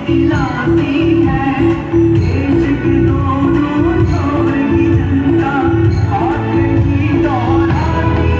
दिलाती है देश के दोनों छोर की जनता हाथ की दोहराती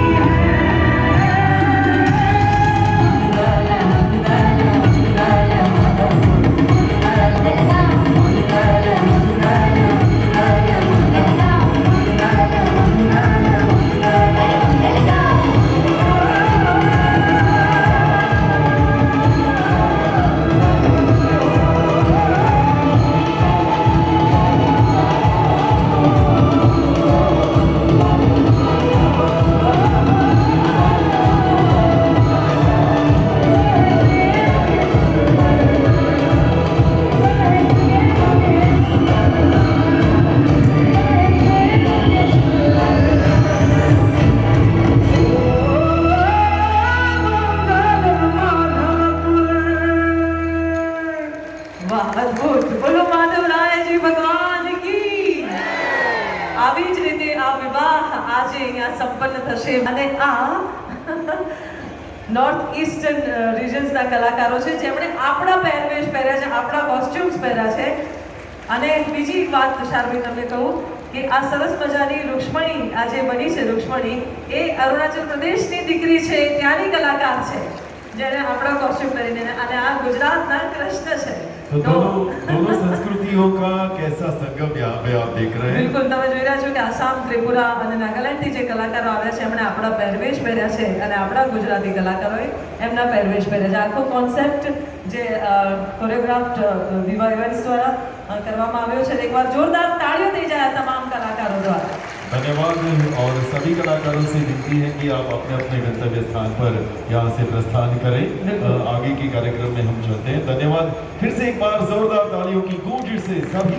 અદ્ભુત. બોલો માધવરાયજી ભગવાન કી. આવી જ રીતે આ વિવાહ આજે અહીંયા સંપન્ન થશે અને આ નોર્થ ઈસ્ટર્ન રિજન્સના કલાકારો છે જેમણે આપણા પહેરવેશ પહેર્યા છે, આપણા કોસ્ટ્યુમ્સ પહેર્યા છે. અને બીજી વાત શારવી તમને કહું કે આ સરસ મજાની રૂક્ષ્મણી આજે બની છે, રૂક્ષ્મણી એ અરુણાચલ પ્રદેશની દીકરી છે, ત્યાંની કલાકાર છે જેને આપણા કોસ્ટ્યુમ પહેરીને, અને આ ગુજરાતના કૃષ્ણ છે. तो दोनों संस्कृतियों का कैसा संगम यहाँ पे आप देख रहे हैं. બિલકુલ તમે જોઈ રહ્યા છો કે આસામ, ત્રિપુરા અને નાગાલેન્ડથી જે કલાકારો આવ્યા છે એમણે આપણા પહેરવેશ પહેર્યા છે અને આપણા ગુજરાતી કલાકારોએ એમના પહેરવેશ પહેર્યા છે. આખો કોન્સેપ્ટ જે કોરિયોગ્રાફ્ડ વિવા ઇવેન્ટ્સ દ્વારા કરવામાં આવ્યો છે. એકવાર જોરદાર તાળીઓ થઈ જાય આ તમામ કલાકારો દ્વારા. धन्यवाद. और सभी कलाकारों से विनती है कि आप अपने अपने गंतव्य स्थान पर यहाँ से प्रस्थान करें. आगे के कार्यक्रम में हम चलते हैं. धन्यवाद. फिर से एक बार जोरदार तालियों की गूंज से सभी